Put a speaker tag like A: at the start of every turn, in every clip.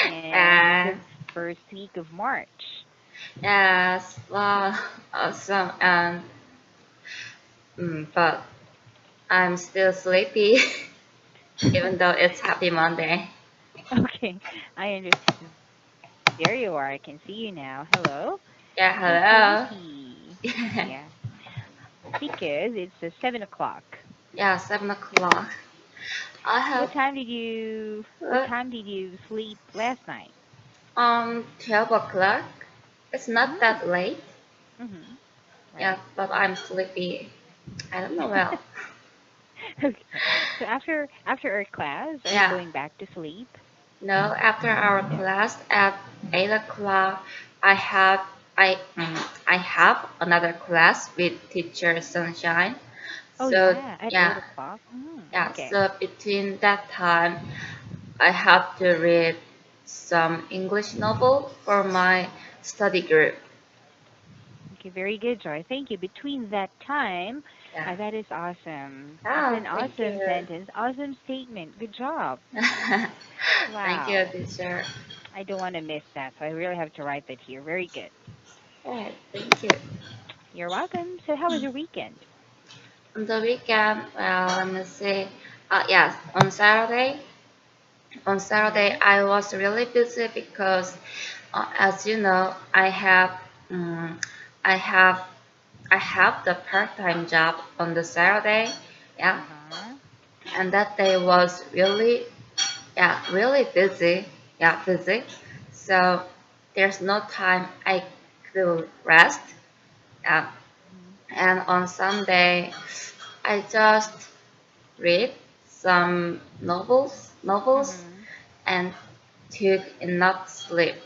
A: and the
B: And
A: first week of March.
B: yes, well, awesome. And but I'm still sleepy, even though it's Happy Monday.
A: Okay, I understand. There you are. I can see you now. Hello. So
B: Yeah,
A: sleepy.
B: hello.
A: Yeah, because it's 7 o'clock.
B: Yeah, 7 o'clock. I have
A: What
B: uh,
A: time did you sleep last night?
B: 12 o'clock. It's not
A: Mm.
B: that late.
A: Mm-hmm.
B: Yeah,
A: Right.
B: but I'm sleepy. I don't know well.
A: Okay. So after our class, are you
B: Yeah.
A: going back to sleep?
B: No, after our class at 8 o'clock, I have I have another class with teacher Sunshine.
A: Oh
B: So
A: yeah, at eight
B: yeah,
A: o'clock.
B: yeah.
A: Okay.
B: So between that time, I have to read some English novel for my study group.
A: Okay, very good, Joy. Thank you. Between that time,
B: Yeah.
A: that is awesome. That's
B: Ah,
A: an
B: thank
A: awesome
B: you.
A: sentence, awesome statement. Good job.
B: Thank you,
A: Wow.
B: teacher.
A: I don't want to miss that, so I really have to write that here. Very good.
B: Yeah, thank you.
A: You're welcome. So, how was your weekend?
B: On the weekend, well, let me see. Yes, on Saturday,
A: Mm-hmm.
B: I was really busy because, as you know, um, I have, I have the part-time job on the Saturday. Yeah,
A: Uh-huh.
B: and that day was really, yeah, really busy. Yeah, busy. So there's no time I could rest. Yeah, and on Sunday, I just read some novels,
A: Mm-hmm.
B: and took enough sleep.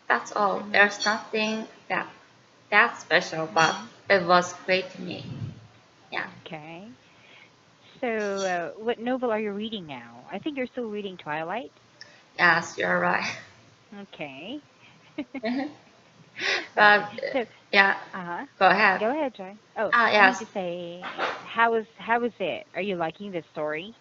B: That's all.
A: Mm-hmm.
B: There's nothing that special, but
A: Mm-hmm.
B: it was great to me. Yeah.
A: Okay. So, what novel are you reading now? I think you're still reading Twilight.
B: Yes, you're right.
A: Okay. All
B: But
A: right. So,
B: yeah,
A: uh-huh.
B: go ahead.
A: Go ahead, Joy. Oh, I mean
B: Yes,
A: to say, how was it? Are you liking the story?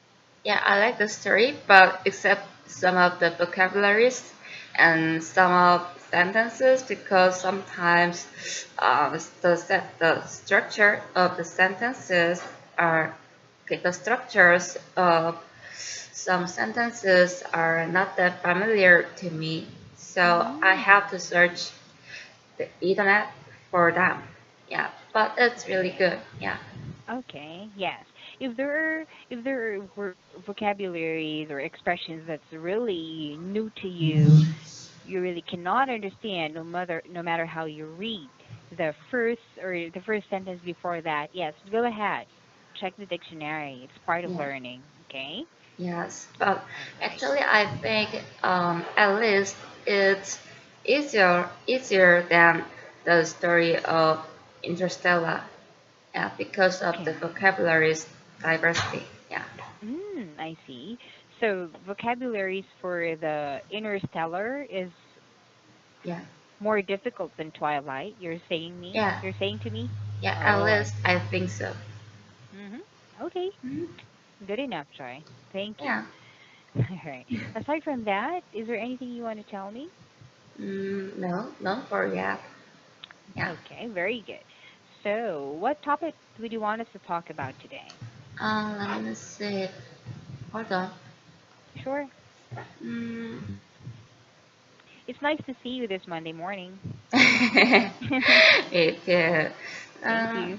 B: yeah, I like the story, but except some of the vocabularies and some of sentences, because sometimes the structure of the sentences are okay, the structures of some sentences are not that familiar to me, so I have
A: Mm.
B: to search the internet for them. Yeah, but it's really
A: Okay.
B: good. Yeah,
A: Okay. Yes. If there were vocabularies or expressions that's really new to you, you really cannot understand no matter how you read the first sentence before that. Yes, go ahead. Check the dictionary. It's part of
B: yeah,
A: learning. Okay.
B: yes. But
A: All right.
B: actually, I think at least it's easier than the story of Interstellar. Yeah, because of the
A: Okay.
B: vocabulary's diversity. Yeah,
A: I see. So vocabularies for the interstellar is
B: yeah,
A: more difficult than Twilight. You're saying me?
B: yeah,
A: You're saying to me?
B: yeah. At
A: Oh, I
B: least I
A: see.
B: think so.
A: Okay.
B: Mhm.
A: Good enough, Joy. Thank you.
B: Yeah.
A: All right. Aside from that, is there anything you want to tell me?
B: No, not for yet. Yeah.
A: Okay, very good. So, what topic would you want us to talk about today?
B: Let me see. Hold on.
A: Sure.
B: Mm.
A: It's nice to see you this Monday morning.
B: It is.
A: Thank
B: Uh,
A: you.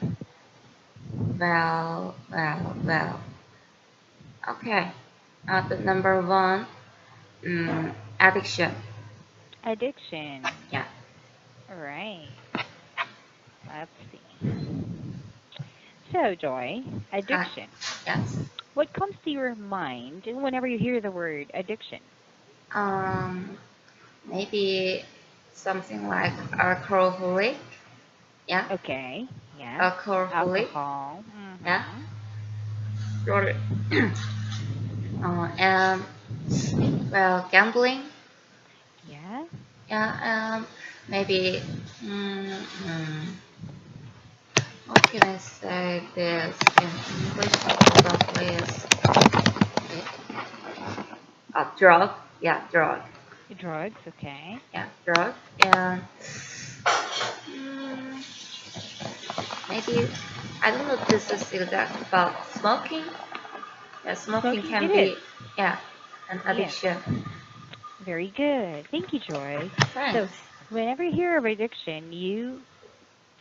B: well. Okay. The number one, addiction.
A: Addiction.
B: Yeah.
A: All right. Let's see. So, Joy,
B: Uh,
A: addiction.
B: yes.
A: What comes to your mind whenever you hear the word addiction?
B: Um, Maybe something like alcoholic. Yeah.
A: Okay. Yes.
B: Alcoholic.
A: Alcohol.
B: Yeah.
A: Mm-hmm.
B: Or, and well, gambling.
A: Yeah.
B: Yeah. Maybe. Mm, mm, what can I say this in English? Probably is drug. Yeah, drug.
A: Drugs, okay.
B: Yeah, drug. And mm, maybe I don't know if this is exact, but smoking. Yeah, smoking
A: Smoking,
B: can
A: it is.
B: be, yeah, an
A: Yes.
B: addiction.
A: Very good. Thank you, Joy. So,
B: Thanks.
A: whenever you hear of addiction, you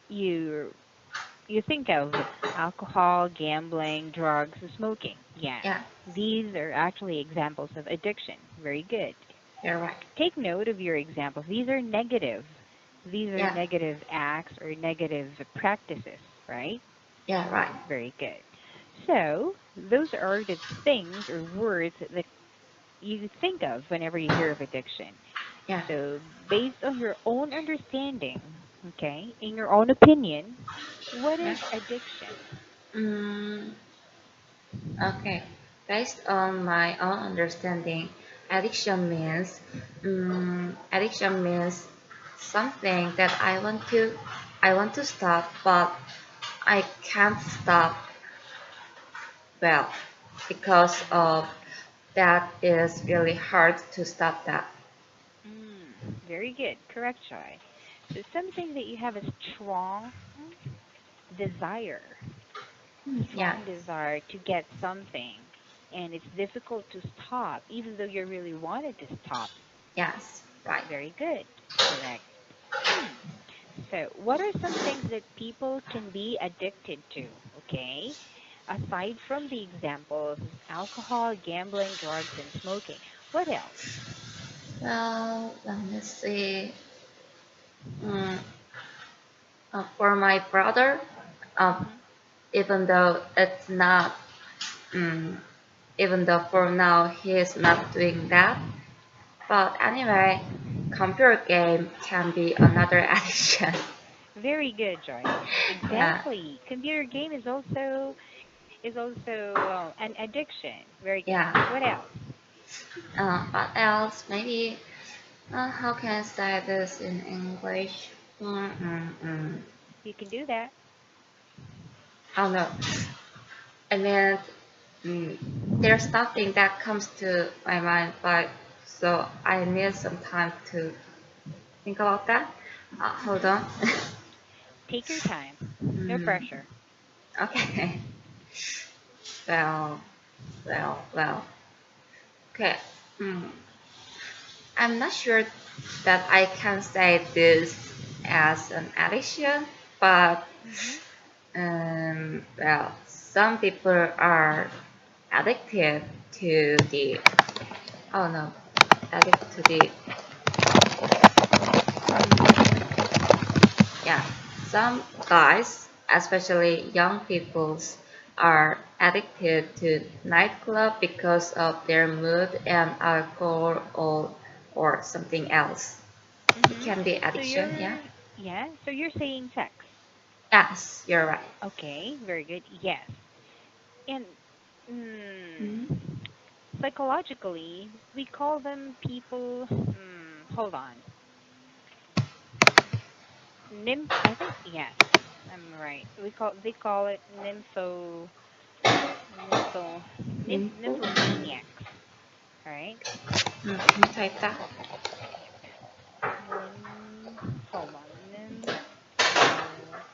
A: you think of alcohol, gambling, drugs, and smoking. Yes.
B: Yeah,
A: These are actually examples of addiction. Very good.
B: you're right.
A: Take note of your examples. These are negative. These are
B: Yeah,
A: negative acts or negative practices, right?
B: yeah, right.
A: Very good. So, those are the things or words that you think of whenever you hear of addiction.
B: Yeah.
A: So, based on your own understanding, okay, in your own opinion, what
B: Yeah.
A: is addiction?
B: Mm, okay. Based on my own understanding, addiction means something that I want to stop, but I can't stop well because of that is really hard to stop that.
A: Very good. Correct, Joy. So, something that you have a desire,
B: Yeah.
A: strong desire to get something, and it's difficult to stop, even though you really wanted to stop.
B: Yes. Right.
A: Very good. Correct. Hmm. So, what are some things that people can be addicted to? Okay. Aside from the examples, alcohol, gambling, drugs, and smoking, what else?
B: Well, let me see. Mm, for my brother, uh,
A: Hmm.
B: even though it's not, mm, even though for now he is not doing that, but anyway, computer game can be another addiction.
A: Very good, Joy.
B: Yeah,
A: Exactly. Computer game is also an addiction. Very good. What
B: yeah.
A: else?
B: What else? Maybe, how can I say this in English? Mm.
A: You can do that.
B: Oh no, I mean, mm, there's nothing that comes to my mind, but so I need some time to think about that. Hold
A: Hmm.
B: on.
A: Take your time. No
B: mm,
A: pressure.
B: okay. Well, well. Okay. Mm, I'm not sure that I can say this as an addiction, but
A: Hmm.
B: well, some people are addicted to the, oh no, addicted to the, yeah, some guys, especially young peoples, are addicted to nightclub because of their mood and alcohol or something else. It
A: Hmm.
B: can be
A: So
B: addiction, yeah?
A: you're saying sex.
B: Yes, you're right.
A: Okay, very good. Yes. And
B: Mm,
A: psychologically, we call them people. Hold on. I think yes, I'm right. They call it nympho,
B: info?
A: nymphomaniacs. All right.
B: Type that.
A: Hold on. Nympho.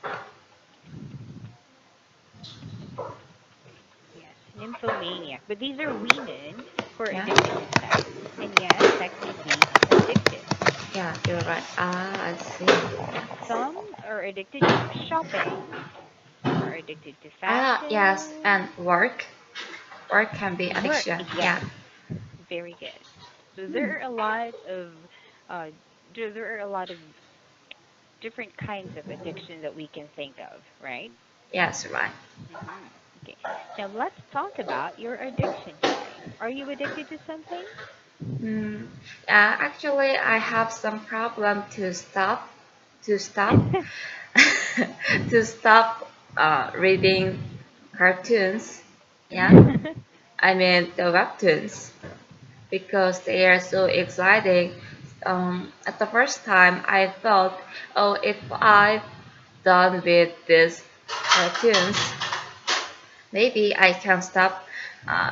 A: Yes, nymphomaniac. But these are women who are
B: Yeah?
A: addicted to sex. And yes, sex can be addictive.
B: Yeah, you're right. Ah, I see. Yeah.
A: Some are addicted to shopping, some are addicted to
B: Ah, yes,
A: fashion,
B: and work. Work can be
A: work.
B: addiction.
A: Yes,
B: Yeah.
A: very good. So
B: Hmm.
A: uh, there are a lot of different kinds of addiction that we can think of, right?
B: Yes, right.
A: Hmm. Okay. Now let's talk about your addiction, Joy. Are you addicted to something?
B: Hmm. Yeah, actually, I have some problem to stop, to stop reading cartoons. Yeah, I mean the webtoons because they are so exciting. At the first time, I thought, oh, if I done with these cartoons, maybe I can stop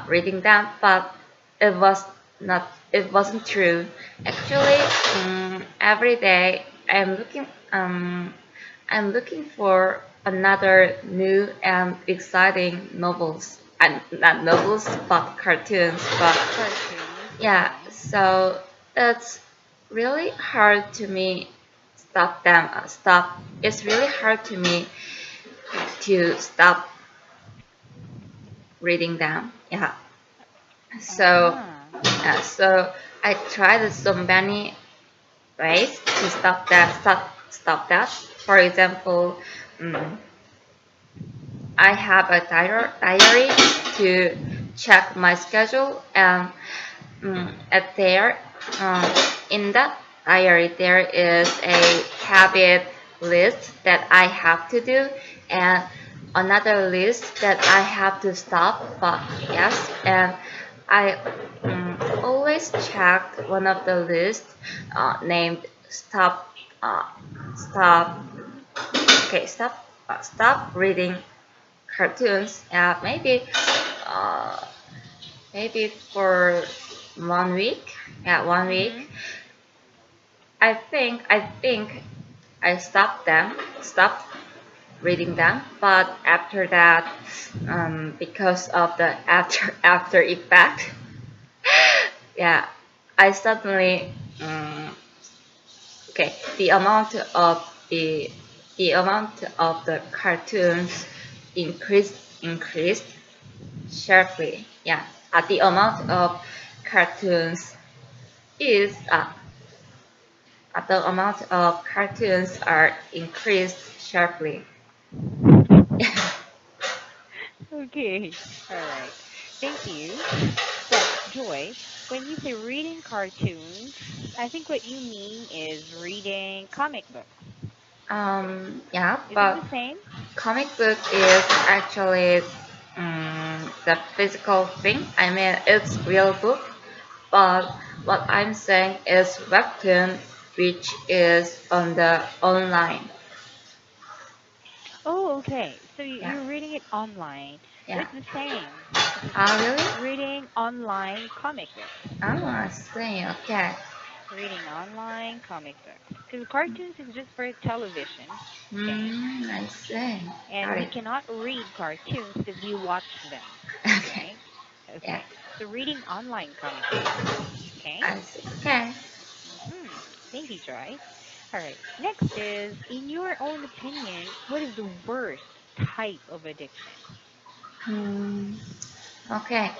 B: reading them, but it was not it wasn't true. Actually, every day I'm looking for another new and exciting novels, and not novels but cartoons. But
A: Cartoons.
B: yeah,
A: Okay.
B: so it's really hard to me stop them. Stop. It's really hard to me to stop reading them. Yeah. So,
A: Uh-huh.
B: so I tried so many ways to stop that. Stop that. For example, mm, I have a diary to check my schedule, and at there, um, in that diary, there is a habit list that I have to do, and another list that I have to stop. But yes, and I always check one of the lists named stop. Stop. Okay, stop reading cartoons. Yeah, uh, maybe for 1 week. Yeah, 1 week.
A: Mhm.
B: I think I stopped reading them. But after that, because of the after effect, yeah, I suddenly okay the the amount of the cartoons increased sharply. Yeah, the amount of cartoons is the amount of cartoons are increased sharply.
A: Okay. All right. Thank you. But Joy, when you say reading cartoons, I think what you mean is reading comic books.
B: Yeah,
A: Is it
B: but
A: the same?
B: comic book is actually the physical thing. I mean, it's real book, but what I'm saying is webtoon, which is on the online.
A: Oh, okay. So
B: Yeah,
A: you're reading it online. So
B: yeah.
A: it's the same. It's
B: Ah, really?
A: reading online comic books.
B: Oh, I see. Okay.
A: Reading online comic books. Because cartoons is just for television. Okay.
B: I see.
A: And
B: Got
A: we
B: it.
A: cannot read cartoons because we watch them.
B: Okay.
A: Right?
B: Yeah,
A: Okay. So reading online comic books. Okay.
B: I see. Okay.
A: Hmm. Thank you, Joy. All right. Next is, in your own opinion, what is the worst type of addiction?
B: Hmm. Okay.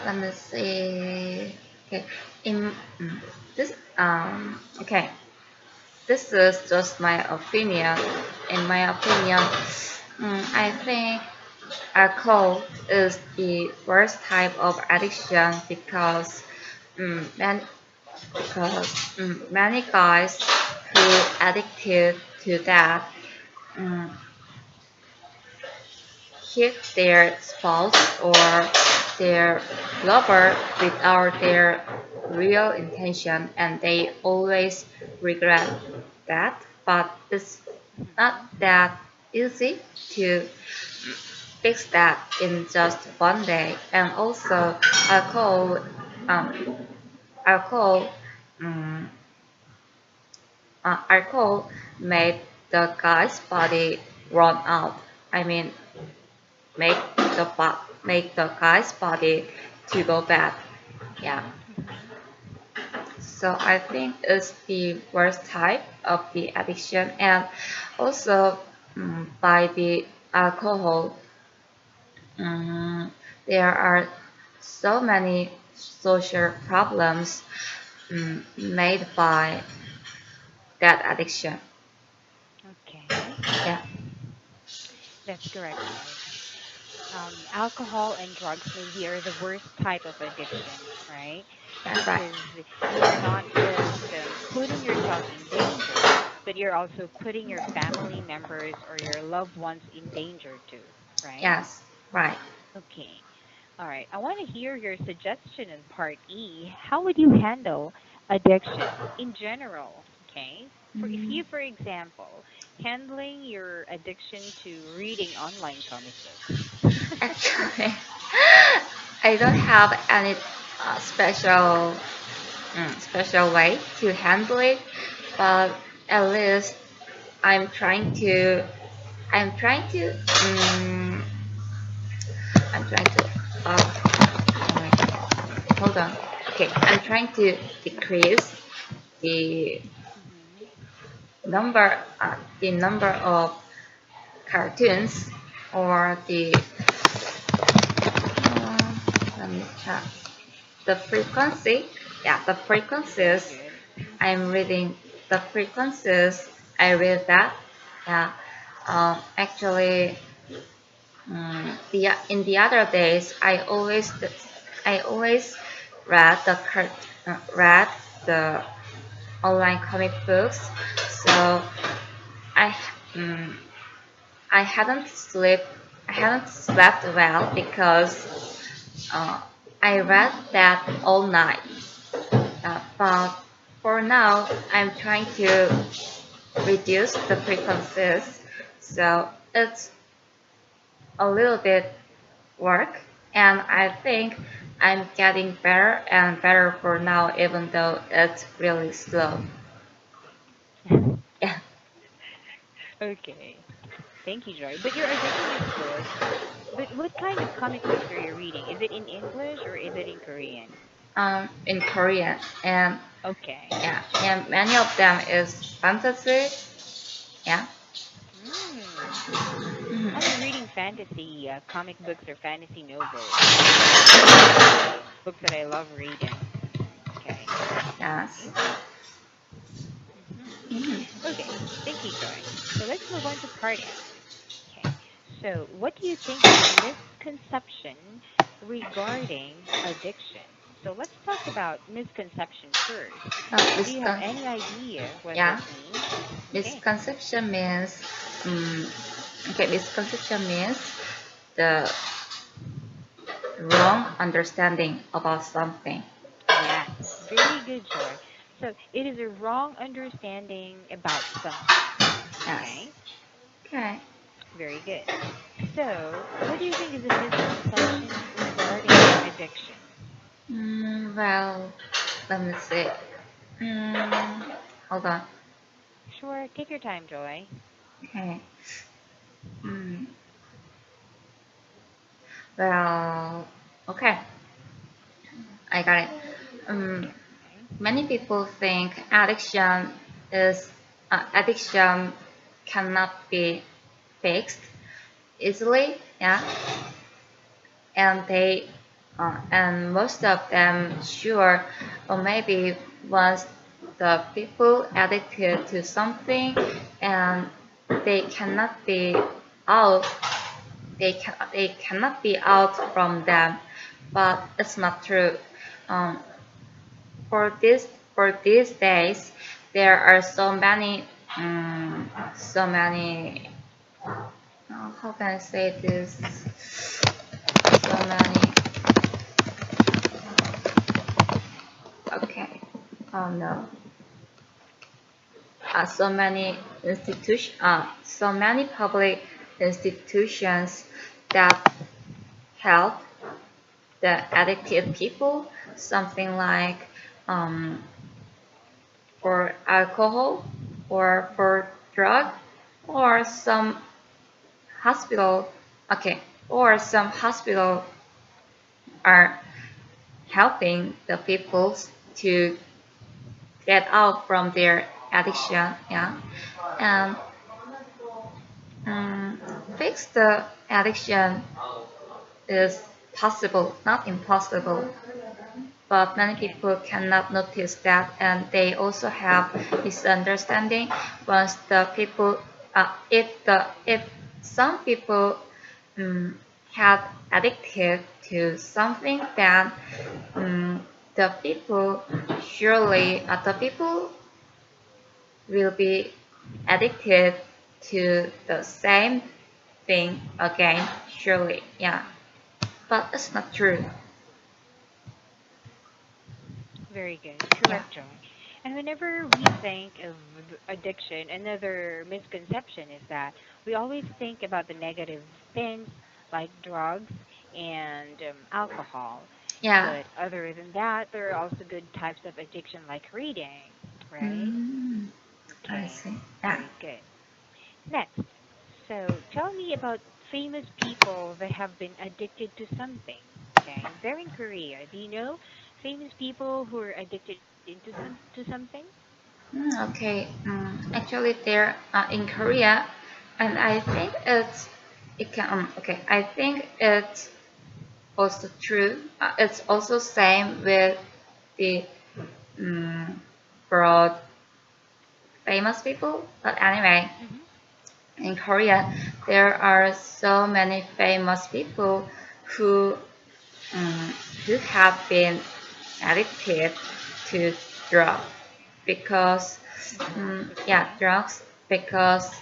B: Let me see. Okay. In this okay. This is just my opinion. In my opinion, I think alcohol is the worst type of addiction because um, man, many guys who addicted to that um, hit their spouse or their lover without their real intention, and they always regret that. But it's not
A: Hmm.
B: that easy to fix that in just one day. And also, alcohol, um, alcohol, um, alcohol made the guy's body run out. I mean, make the guy's body to go bad. Yeah.
A: Hmm.
B: So I think it's the worst type of the addiction, and also by the alcohol, um, there are so many social problems made by that addiction.
A: Okay.
B: Yeah,
A: That's correct, Joy. Alcohol and drugs maybe are the worst type of addiction, right?
B: that's right.
A: Because you're not just putting yourself in danger, but you're also putting your family members or your loved ones in danger too, right?
B: Yes, right.
A: Okay. All right. I want to hear your suggestion in part E. How would you handle addiction in general? Okay. For if
B: Mm,
A: you, for example, handling your addiction to reading online comic books.
B: Actually, I don't have any special way to handle it, but at least I'm trying to I'm trying to I'm trying to oh my God. Hold on. Okay, I'm trying to decrease the
A: Hmm.
B: number of cartoons or let me check the frequency. Yeah, the
A: Very
B: frequencies.
A: good.
B: I'm reading the frequencies. I read that. Yeah. Actually, the in the other days, I always read read the online comic books. So I um, I hadn't slept I hadn't slept well because uh, I read that all night. But for now, I'm trying to reduce the frequencies, so it's a little bit work, and I think I'm getting better and better for now, even though it's really slow. Yeah.
A: Okay. Thank you, Joy. But your addiction is good. But what kind of comic books are you reading? Is it in English or is it in Korean?
B: In Korean, and
A: Okay.
B: yeah, and many of them is fantasy. Yeah.
A: Hmm. I've
B: Mhm.
A: been reading fantasy comic books or fantasy novels. Those are the books that I love reading. Okay.
B: Yes.
A: See? Hmm.
B: Mhm.
A: Okay. Thank you, Joy. So let's move on to part M. Okay. So, what do you think is a misconception regarding addiction? So, let's talk about misconception first. Do you have
B: Miscon
A: any idea what this
B: yeah,
A: means? Okay.
B: misconception means um, okay, misconception means the wrong understanding about something.
A: Yes. Very good, Joy. So, it is a wrong understanding about something.
B: Yes.
A: Okay.
B: Okay.
A: Very good. So, what do you think is a misconception regarding addiction?
B: Well, let me see. Mm, hold on.
A: Sure. Take your time, Joy.
B: Okay. Mm, well, okay. I got it. Um,
A: Okay.
B: Many people think is addiction cannot be fixed easily. Yeah, and and most of them sure, or maybe once the people addicted to something and they cannot be out, they cannot be out from them, but it's not true. um, for this for these days there are how can I say this, so many, okay, oh no, so many public institutions that help the addicted people, something like um, for alcohol or for drug, or some hospital, okay, or some hospital are helping the people to get out from their addiction, yeah, and um, fix the addiction is possible, not impossible. But many
A: Okay.
B: people cannot notice that, and they also have misunderstanding. Once the people, if some people had addicted to something, then the people the people will be addicted to the same thing again, surely, yeah. But it's not true,
A: Very good.
B: yeah.
A: Correct, Joy. And whenever we think of addiction, another misconception is that we always think about the negative things like drugs and alcohol.
B: Yeah.
A: But other than that, there are also good types of addiction like reading, right?
B: Mm, I
A: Okay,
B: see. Yeah.
A: very good. Next, so tell me about famous people that have been addicted to something. Okay, they're in Korea. Do you know famous people who are addicted to something?
B: Okay. Actually, they're in Korea, and I think it can. Okay, I think it's also true. It's also same with the broad famous people. But anyway,
A: Mm-hmm.
B: in Korea, there are so many famous people who um, who have been addicted to drugs because
A: Drugs.
B: yeah,
A: Okay.
B: drugs because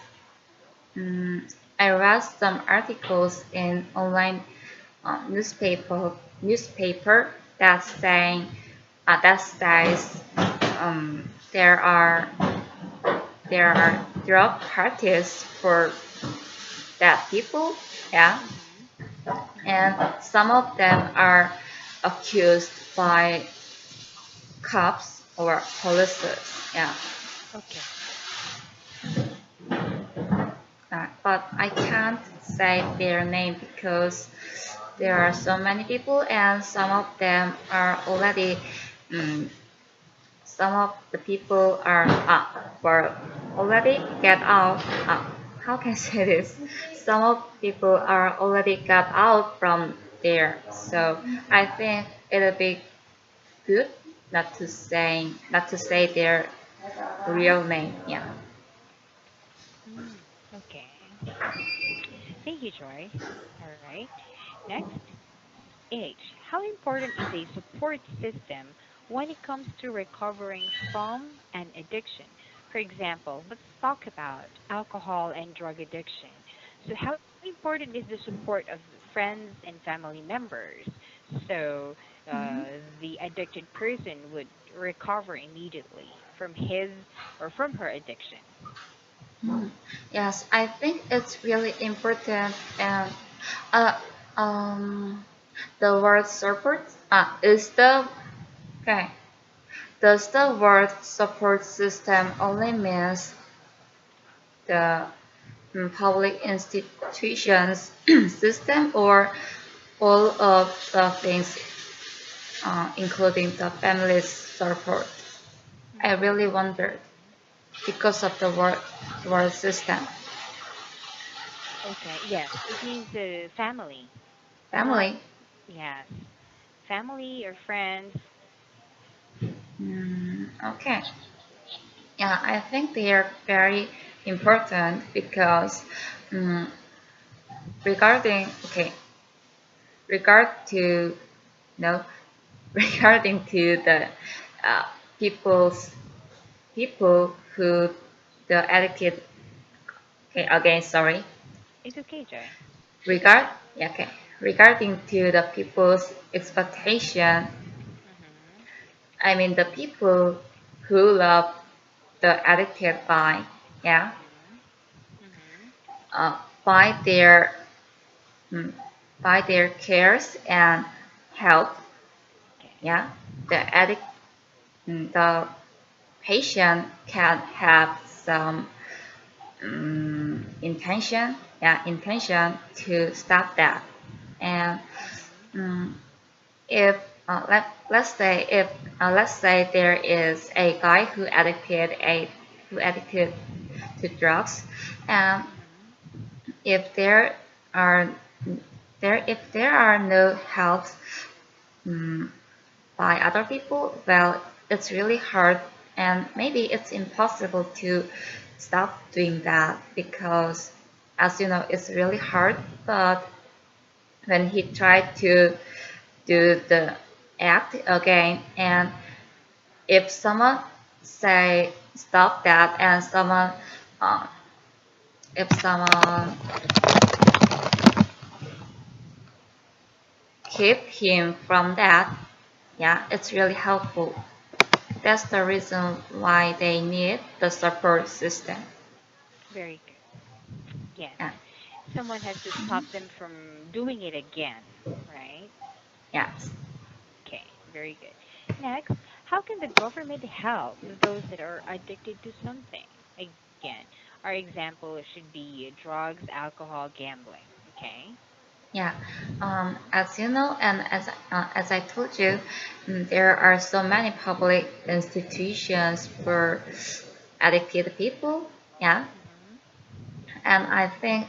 B: um, I read some articles in online newspaper that saying that says there are drug parties for that people, yeah,
A: Mm-hmm.
B: and
A: Mm-hmm.
B: some of them are accused by cops or police, yeah.
A: Okay.
B: But I can't say their name because there are so many people and some of them are already um, some of the people are were already get out. How can I say this? Some of people are already got out from there. So I think it'll be good not to say their real name. Yeah.
A: Mm, okay. Thank you, Joy. All right. Next, H. How important is a support system when it comes to recovering from an addiction? For example, let's talk about alcohol and drug addiction. So, how important is the support of friends and family members so the addicted person would recover immediately from his or from her addiction?
B: Mm. Yes, I think it's really important and uh, um, the word support is the okay. Does the word support system only means the public institutions system or all of the things, including the family's support? I really
A: Mm-hmm.
B: wondered because of the word system.
A: Okay, yes, it means family, not,
B: Family.
A: yes, family or friends.
B: Okay. Yeah, I think they are very important because um, regarding okay regard to no regarding to the uh, people's people who the addicted. Okay, again, sorry.
A: It's okay, Joy.
B: Regard yeah, okay, regarding to the people's expectation.
A: Mm-hmm.
B: I mean the people who love the addicted by, yeah,
A: Mm-hmm. Mm-hmm.
B: uh, by their mm, by their cares and help,
A: Okay.
B: yeah, the patient can have some intention to stop that. And
A: Mm-hmm.
B: um, if let's say there is a guy who addicted to drugs, and
A: Mm-hmm.
B: if are there are no helps um, by other people, well, it's really hard and maybe it's impossible to stop doing that because, as you know, it's really hard. But when he tried to do the act again, and if someone say stop that, and uh, if someone keep him from that, yeah, it's really helpful. That's the reason why they need the support system.
A: Very good. Yes.
B: Yeah.
A: someone has to stop
B: Mhm.
A: them from doing it again, right?
B: Yes.
A: Okay, very good. Next, how can the government help those that are addicted to something? Again, our example should be drugs, alcohol, gambling. Okay.
B: Yeah, as you know, and as I told you, there are so many public institutions for addicted people. Yeah,
A: Mhm.
B: and I think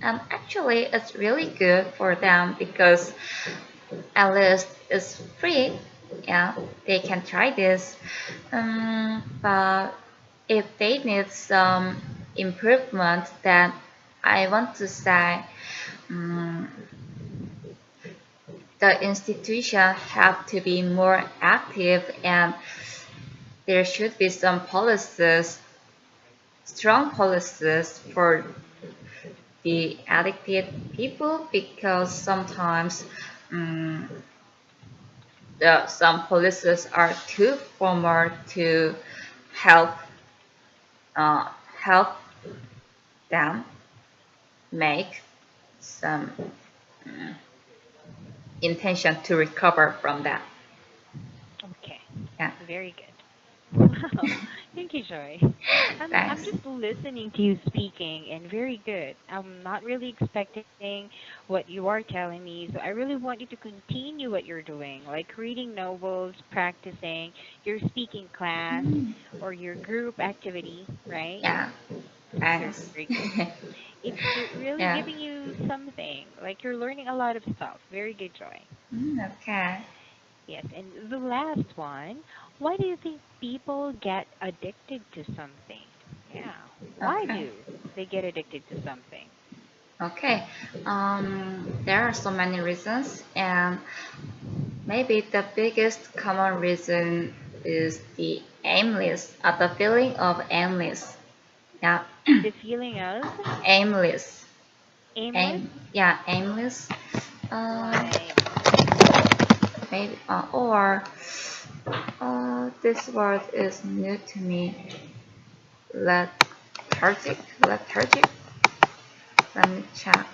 B: actually it's really good for them because at least it's free. Yeah, they can try this. But if they need some improvement, then I want to say. Um, the institution have to be more active and there should be some policies, strong policies for
A: Mhm.
B: the addicted people because sometimes um, some policies are too formal to help uh, help them make some intention to recover from that.
A: Okay.
B: Yeah,
A: Very good. Wow. Thank you, Joy. I'm
B: thanks.
A: just listening to you speaking and very good. I'm not really expecting what you are telling me, so I really want you to continue what you're doing, like reading novels, practicing your speaking class or your group activity, right?
B: Yeah,
A: Very
B: thanks.
A: good. It's really giving
B: Yeah.
A: you something, like you're learning a lot of stuff. Very good, Joy.
B: Okay.
A: Yes, and the last one, why do you think people get addicted to something? Yeah, why
B: Okay.
A: do they get addicted to something?
B: Okay. There are so many reasons, and maybe the biggest common reason is the feeling of aimless. Yeah,
A: The feeling of
B: aimless.
A: aimless?
B: Yeah, aimless. Uh,
A: Like,
B: maybe, or this word is new to me. Lethargic. Lethargic. Let me check.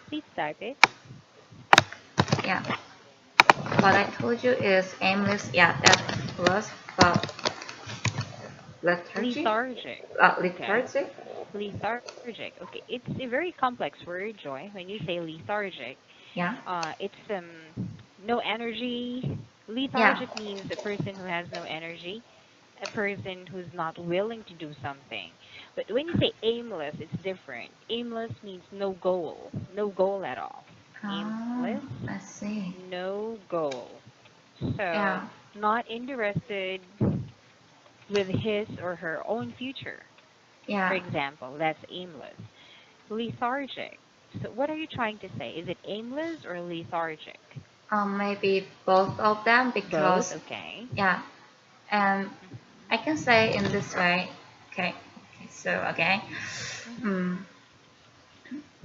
A: please type it.
B: Yeah, what I told you is aimless. Yeah, that plus but lethargy.
A: Lethargic. Okay.
B: Lethargy.
A: Lethargic. Okay, it's a very complex word, Joy. When you say lethargic,
B: Yeah,
A: it's no energy.
B: yeah,
A: Lethargic means a person who has no energy, a person who's not willing to do something. But when you say aimless, it's different. Aimless means no goal at all. Aimless,
B: oh, I see.
A: no goal. So,
B: Yeah,
A: not interested with his or her own future. For
B: yeah.
A: example, that's aimless. Lethargic. So, what are you trying to say? Is it aimless or lethargic?
B: Maybe both of them
A: Both,
B: because
A: okay.
B: yeah, and I
A: Mhm.
B: can say in this way. Okay, so again,
A: Mhm.
B: mm,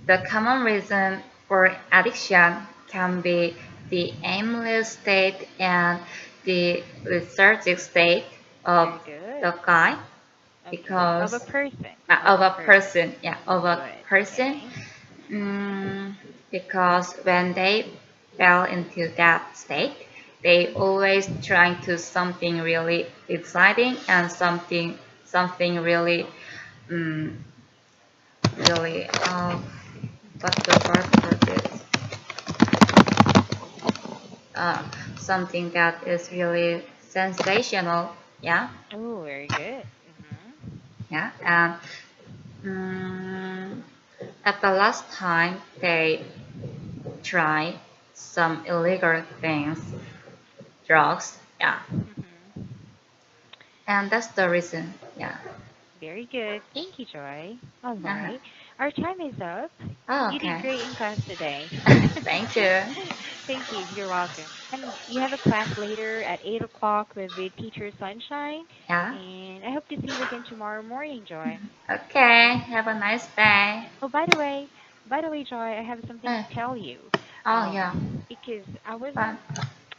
B: the common reason for addiction can be the aimless state and the lethargic state of
A: Very good.
B: the guy
A: Okay. Of a
B: because
A: person. Of
B: of
A: a
B: a
A: person.
B: person, yeah, of a
A: Good.
B: person,
A: Okay.
B: mm, because when they fell into that state, they always trying to something really exciting and something really, um, really, what's the word for this? Uh, something that is really sensational, yeah,
A: Oh, very good. Mhm.
B: yeah, and mm at the last time they try some illegal things, drugs, yeah,
A: Mhm.
B: and that's the reason, yeah.
A: Very good. Thank you, Joy. All
B: Uh-huh.
A: right. Our time is up.
B: Oh,
A: You did
B: okay.
A: great in class today.
B: Thank you.
A: Thank you. You're welcome. And you have a class later at 8 o'clock with the teacher Sunshine.
B: Yeah.
A: And I hope to see you again tomorrow morning, Joy.
B: Okay. Have a nice day.
A: Oh, by the way, Joy, I have something
B: Uh,
A: to tell you.
B: oh yeah.
A: Because
B: Fun.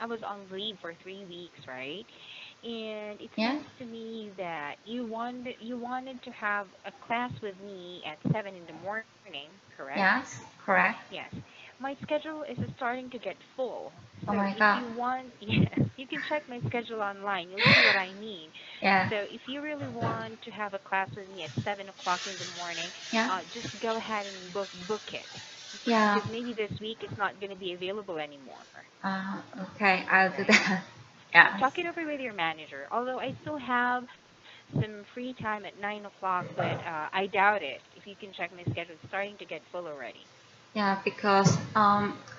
A: I was on leave for 3 weeks, right? and it
B: Yeah.
A: seems to me that you wanted to have a class with me at 7 in the morning, correct?
B: Yes. Correct.
A: Yes. My schedule is starting to get full.
B: Oh
A: So
B: my
A: if
B: God.
A: you want, yes, you can check my schedule online. You'll see what I mean.
B: Yeah.
A: So if you really want to have a class with me at 7 o'clock in the morning,
B: Yeah.
A: just go ahead and book it because
B: Yeah.
A: maybe this week it's not going to be available anymore.
B: Okay. I'll do
A: Right.
B: that.
A: Talk
B: Yes.
A: it over with your manager. Although I still have some free time at 9 o'clock, but I doubt it. If you can check my schedule, it's starting to get full already.
B: Yeah, because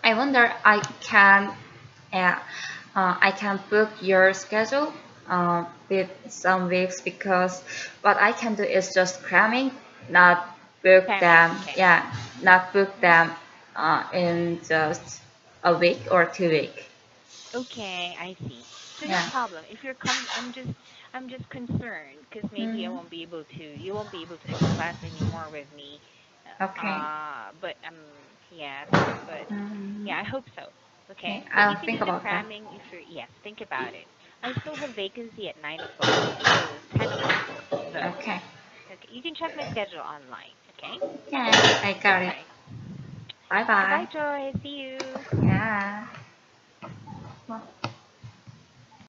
B: I wonder yeah, I can book your schedule with some weeks because what I can do is just cramming, not book
A: Cramming.
B: them.
A: Okay.
B: Yeah, not book
A: Mhm.
B: them in just a week or 2 week.
A: Okay, I see. So no
B: Yeah.
A: problem. If you're I'm just concerned because maybe I
B: Mm,
A: won't be able to. You won't be able to have a class anymore with me.
B: okay.
A: But yes, but
B: Mm,
A: yeah, I hope so. Okay,
B: okay.
A: but you
B: I'll
A: can
B: think
A: do the
B: about that.
A: cramming if you're yes. Think about it. I still have vacancy at 9 o'clock till 10 o'clock though.
B: Okay.
A: Okay, you can check my schedule online. Okay.
B: Yeah, I got
A: All
B: it.
A: right.
B: Bye
A: Goodbye,
B: bye.
A: Joy. See you.
B: Yeah.